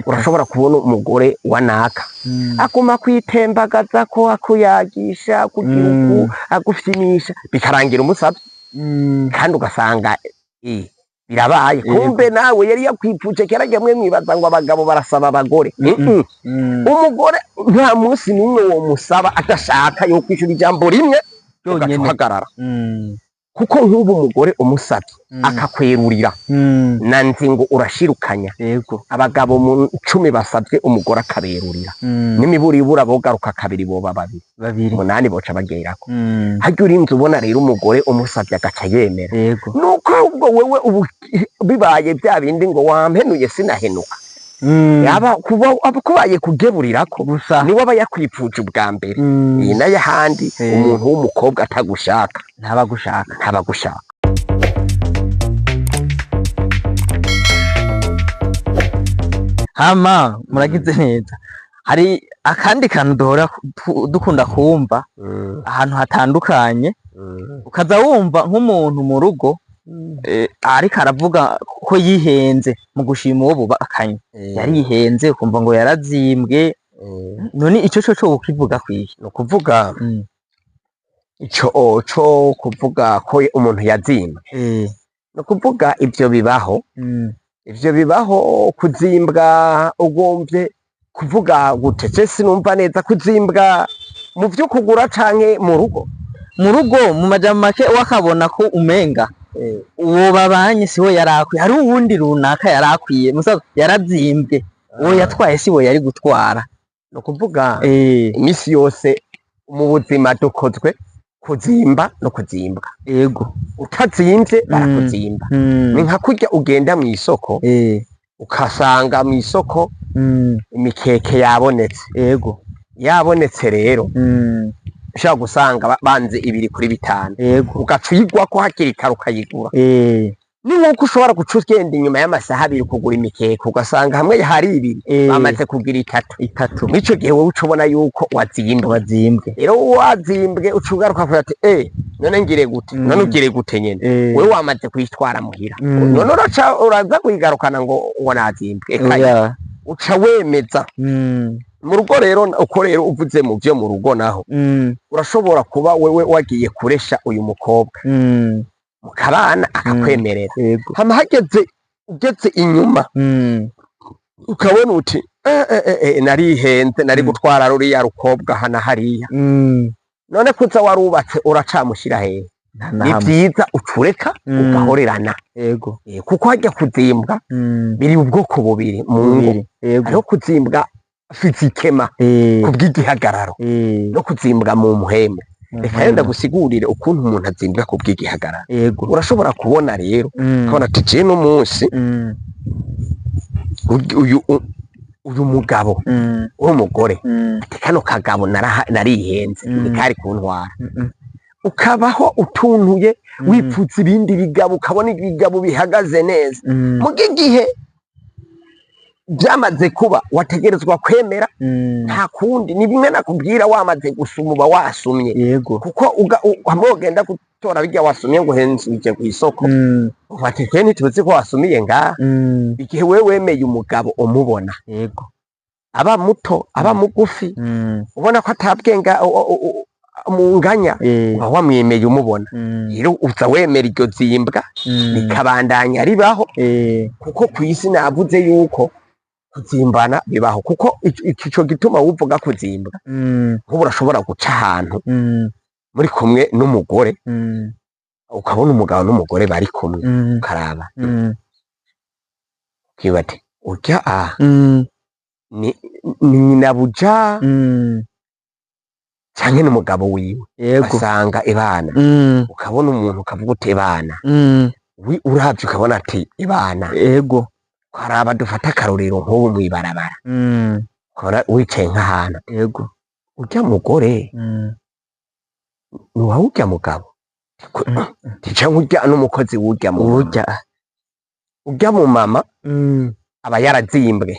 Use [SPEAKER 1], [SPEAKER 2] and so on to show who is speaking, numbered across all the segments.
[SPEAKER 1] urashobora kubona umugore wa naka aguma kwitembagaza ko akuyagisha kugihugu agufyinisha bikarangira umusavye kandi ugasanga birabaye kumbe nawe yari yakwipfuje keragiye mwe mwibaza ngo abagabo barasaba abagore umugore nta munsi n'umwe wo musaba adashaka yo kwishura ijambo rimwe ugahagarara kuko nk'ubu umugore umusabye akakwerurira nanzi ngo urashirukanya abagabo mu 10 basabye umugore akaberurira n'imiburi ibura bogaruka kabiri boba babiri munani boca bagerako hajya urinze ubona rero umugore umusabye agaca yemera nuko ubwo wewe bibaye bya bindi ngo wampenuye sinahenuka yaba kubaye kugeburirako niwe aba yakwipfuje ubwa mbere iyi nayo handi umuntu w'umukobwa atagushaka ntabagushaka
[SPEAKER 2] hama muragize neza hari akandi kantu duhora dukunda kumva ahantu hatandukanye ukaza wumva nk'umuntu mu rugo ariko aravuga ko yihenze mu gushima uwo bubakanye yarihenze ukumva ngo yarazimbwe none ico cyo ukivuga kwiye
[SPEAKER 1] no kuvuga ico kuvuga ko umuntu yazimbwe no kuvuga ivyo bibaho kuzimbwa ugomvye kuvuga gute sinumva neza kuzimbwa mu vyo kugura canke mu rugo
[SPEAKER 2] mu majambo make wakabona ko umenga uwo babanye siwe yarakwiye hari uwundi runaka yarakwiye musaza yarazimbwe uwo yatwaye siwe yari gutwara
[SPEAKER 1] no kuvuga imisi yose mu buzima dukozwe kuzimba no kuzimbwa
[SPEAKER 2] yego
[SPEAKER 1] utazimvye barakuzimba ni nka kurya ugenda mu isoko ukasanga mu isoko imikeke yabonetse yabonetse rero ushaka gusanga banze 2 kuri 5 ugacuyigwa ko hakiri kare ukayigura ni nkuko ushobora guca ugenda inyuma y'amasaha 2 kugura imikeke ugasanga hamwe hari 2 bamaze kugira 3 nico gihe wowe ucubona yuko wazimbwe rero wazimbwe ucugaruka kuvuga ati none ngire gute none ugire gute nyene wewe wamaze kwitwara muhira none uraza kuyigarukana ngo nazimbwe uca wemeza mu rugo rero uko rero uvuze mu byo mu rugo naho urashobora kuba wewe wagiye kuresha uyu mukobwa mukabana akakwemerera hama hageze ugeze inyuma ukabona uti narihenze nari gutwara ruriya rukobwa hana hariya none kuza warubatse uracamushira hehe ni byiza ucureka ugahorerana kuko hajya kuzimbwa biri ubwoko bubiri mu ngo hariho kuzimbwa fizikema kubw'igihagararo no kuzimbwa mu muhemu reka yenda gusigurire ukuntu umuntu azimbwa kubw'igihagararo urashobora kubona rero ukabona ati je no munsi uyu mugabo w'umugore ati kano kagabo narihenze nikari kuntwara ukabaho utuntuye wipfutse ibindi bigabo ukabona ibigabo bihagaze neza mu gihe byamaze kuba wategerezwa kwemera nta kundi ni bimwe nakubwira wamaze gusuma uba wasumye kuko amogenda gutora bijya wasumye ngo hensuje ku isoko ufatike ntituzi ko wasumiye ngaha igihe wewe wemeye umugabo umubona aba muto aba mugufi ubona ko atabwenga munganya wamwemeye umubona rero uza wemera iryo zimbwa nikabandanya ribaho kuko kwisi navuze yuko kuzimbana bibaho kuko ico gituma wuvuga kuzimbwa nk'ubu urashobora guca ahantu muri kumwe n'umugore ukabona umugabo n'umugore bari kumwe ukaraba kibati urya ni nabuja canke n'umugabo wiwe basanga ibana ukabona umuntu ukavuga uti ibana uravye ukabona ati ibana karaba dufata akarorero nk'ubu mwibarabara kora wicaye nk'ahantu urya mugore nuwa urya mugabo canke urya n'umukozi w'urya urya mu mama aba yarazimbwe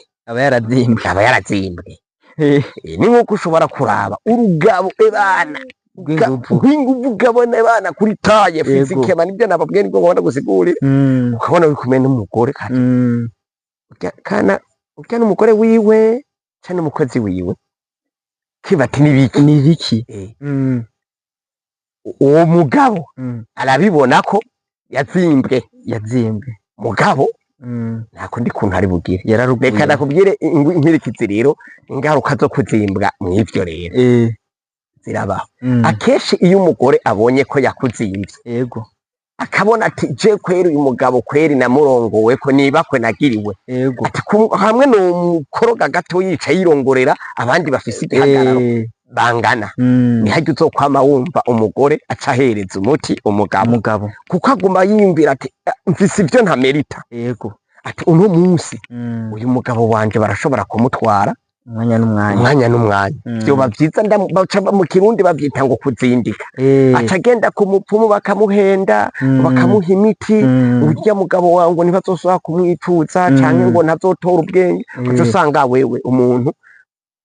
[SPEAKER 1] ni nkuko ushobora kuraba urugabo ebana rw'inguvu ugabona ebana kuri taye fizikema nibyo nababwiye nibwo ngomba gusigurira ukabona uri kumwe n'umugore kana urya n'umugore wiwe canke n'umukozi wiwe kibati
[SPEAKER 2] nibiki
[SPEAKER 1] uwo mugabo arabibona ko yazimbwe mugabo nta kundi kuntu ari bugire reka nakubwire inkurikizi rero ingaruka zo kuzimbwa mw'ivyo rero zirabaho akenshi iyo umugore abonye ko yakuzimbye
[SPEAKER 2] yego
[SPEAKER 1] akabona ati je kweri uyu mugabo kweri namurongowe ko nibakwe nagiriwe
[SPEAKER 2] yego
[SPEAKER 1] ati hamwe no mukoroga gato yica yirongorera abandi bafise igihagararo bangana nihajya uzokwama wumva umugore aca ahereza umuti umugabo kuko aguma yiyumvira ati mfise ivyo ntamerita
[SPEAKER 2] yego
[SPEAKER 1] ati uno munsi uyu mugabo wanje barashobora kumutwara umwanya n'umwanya vyoba vyiza mu kirundi bavyita ngo kuzindika aca agenda ku mupfumu bakamuhenda bakamuha imiti urya mugabo wawe ngo ntibazosubira kumwifuza canke ngo ntazotora ubwenge uca usanga wewe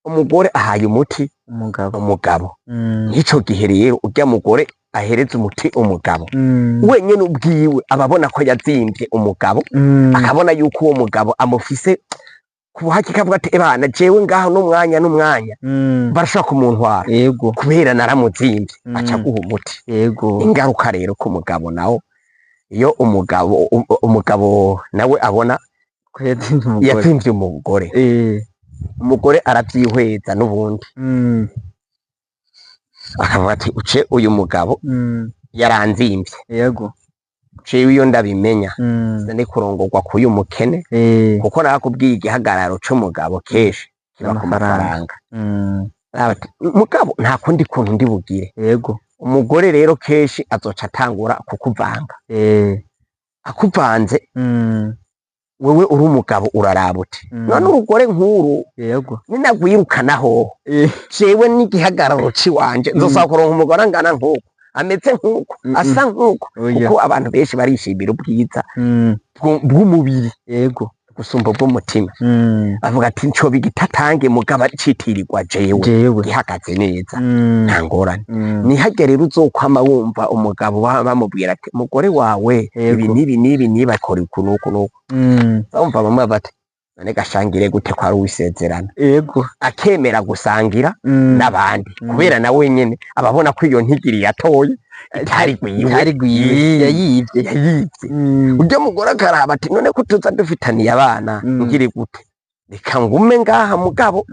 [SPEAKER 1] umugore ahaye umuti umugabo nk'ico gihe rero urya mugore ahereza umuti umugabo wenyene ubwiwe ababona ko yazimvye umugabo akabona yuko uwo mugabo amufise kubuhaki kavuga ati ebana jewe ngaho n'umwanya barashobora kumuntwara kubera naramuzimvye aca guha umuti ingaruka rero ku mugabo nawo iyo umugabo nawe abona yazimvye umugore aravyihweza n'ubundi akavuga ati uce uyu mugabo yaranzimvye jewe iyo ndabimenya ndi kurongorwa k'uyu mukene kuko nakubwiye igihagararo c'umugabo kenshi kiba ku mafaranga mugabo nta kundi kuntu ndi bugire umugore rero kenshi azoca atangura kukuvanga akuvanze wewe uri umugabo uraraba uti none urugore nk'uru ninagwirukanaho jewe n'igihagararo c'iwanje nzosaba kuronka umugore angana nk'uko ameze nk'uko asa nk'uko kuko abantu benshi barishimira ubwiza bw'umubiri gusumba bw'umutima bavuga ati nco bigitatange mugabo citirirwa jewe gihagaze neza nta ngorane nihajya rero uzokwama wumva umugabo bamubwira ati mugore wawe ibi nibi akora uku bumva bamwe bati none gashangire gute ko ari uwisezerana akemera gusangira n'abandi kubera na wenyene ababona ko iyo ntigiri yatoye itari gwiwe yayivye urya mugore akaraba ati none ko tuza dufitaniye abana ngire gute reka ngume ngaha mugabo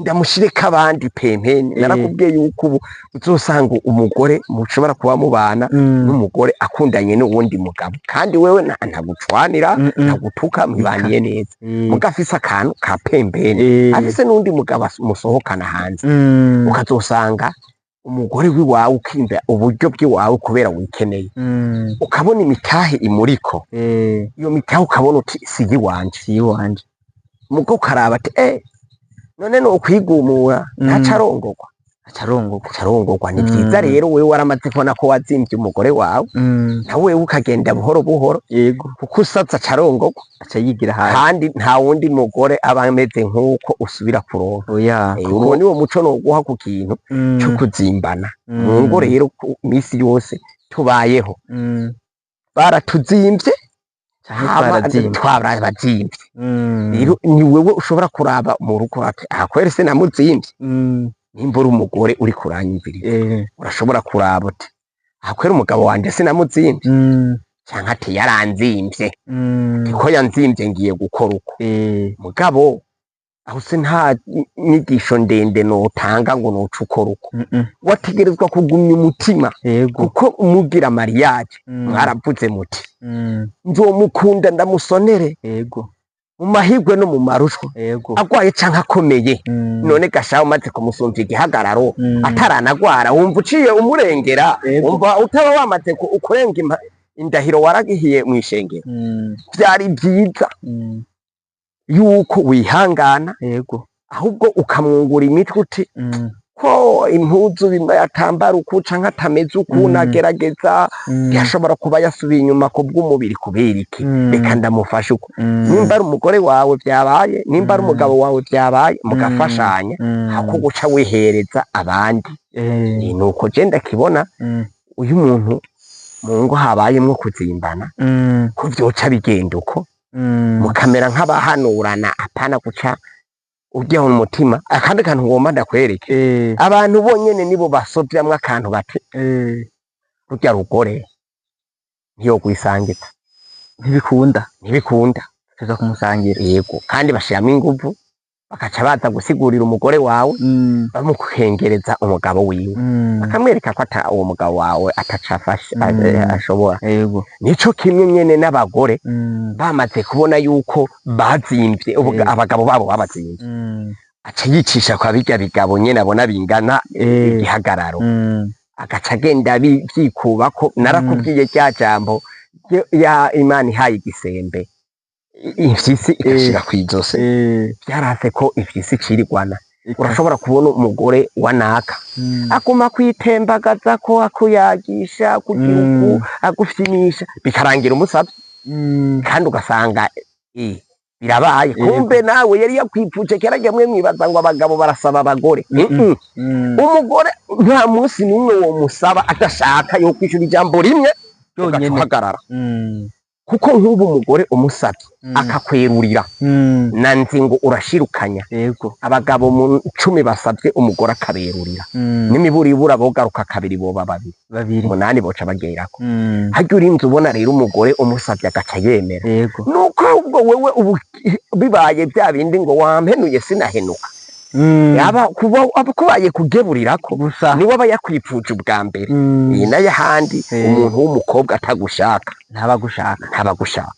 [SPEAKER 1] ndamushireka abandi pempeni narakubwiye yuko ubu uzosanga umugore mushobora kuba mubana n'umugore akundanye n'uwundi mugabo kandi wewe ntagucwanira ntagutuka mwibaniye neza mugafise akantu ka pempeni afise n'undi mugabo musohokana hanze ukazosanga umugore wiwawe ukimba uburyo bw'iwawe kubera wikeneye ukabona imitahe imuriko iyo mitahe ukabona uti siyi wanje mugo karaba ati none no kwigumura ntacarongorwa ni vyiza rero wewe waramaze kubona ko wazimvye umugore wawe nawe ukagenda buhoro buhoro kuko usaza acarongorwa aca yigira hasi kandi nta wundi mugore aba ameze nk'uko usubira kuronka uwo ni wo muco noguha ku kintu co kuzimbana mu ngo rero misi yose tubayeho baratuzimvye twarabazimvye rero ni wewe ushobora kuraba mu rugo ati akwere se namuzimvye nimba uri umugore uri kuranyumvirira urashobora kuraba uti akwere umugabo wanje sinamuzimvye canke ati yaranzimvye ko yanzimvye ngiye gukora uko mugabo aho se nta nyigisho ndende notanga ngo noca ukora uko wategerezwa kugumya umutima kuko umugira mariage mwaravuze muti nzomukunda ndamusonere mu mahirwe no mu marushwa agwaye canke akomeye none gashaho maze kumusumvya igihagararo ataranagwara wumva uciye umurengera wumva utaba wamaze kurenga indahiro waragihiye mw'ishengero vyari vyiza yuko wihangana ahubwo ukamwungura imitwe uti ko impuzu bimwe yatambara uku canke atameze uku nagerageza yashobora kuba yasubiye inyuma ku bw'umubiri kubera iki reka ndamufasha uko nimba ari umugore wawe vyabaye nimba ari umugabo wawe vyabaye mugafashanya hako guca wihereza abandi nuko je ndakibona uyu muntu mu ngo habayemwo kuzimbana ko vyoca bigenda uko mukamera nk'abahanurana apana guca ujya mu mutima. Akandi kantu ngomba ndakwereke, abantu bonyene nibo basovyamwo akantu bati rurya rugore ntiyo kwisangiza, ntibikunda
[SPEAKER 2] tuza kumusangira.
[SPEAKER 1] Yego, kandi bashiramo inguvu bakaca baza gusigurira umugore wawe bamukengereza umugabo wiwe, bakamwereka ko uwo mugabo wawe atacafashe ashobora.
[SPEAKER 2] Yego,
[SPEAKER 1] nico kimwe nyene n'abagore bamaze kubona yuko bazimvye, abagabo babo babazimvye, aca yicisha kwa birya bigabo nyene abona bingana igihagararo, agaca agenda vyikubako. Narakubwiye rya jambo ya Imana ihaye igisembe imfyisi igashira kw'izose, vyarase ko imfyisi icirigwana. Urashobora kubona umugore wa naka aguma kwitembagaza ko akuyagisha kugihugu agufyinisha bikarangira umusavye, kandi ugasanga birabaye. Kumbe nawe yari yakwipfuje kera mwe mwibaza ngo abagabo barasaba abagore. Umugore nta munsi n'umwe wo musaba adashaka yo kwishura ijambo rimwe ugahagarara, kuko nk'ubu umugore umusabye akakwerurira na nzingo urashirukanya.
[SPEAKER 2] Yego,
[SPEAKER 1] abagabo mu 10 basabye umugore akaberurira, n'imiburibura bogaruka kabiri boba babiri 8 boca bagerako. Harya urinze ubona rero umugore umusabye agaca yemera.
[SPEAKER 2] Yego,
[SPEAKER 1] nuko ubwo wewe ubu bibaye bya bindi ngo wampenuye sinahenuka, yaba kubaye kugeburirako gusa niwe aba yakwipfuje ubwa mbere. Iyi nayo ahandi umuntu w'umukobwa atagushaka
[SPEAKER 2] ntabagushaka.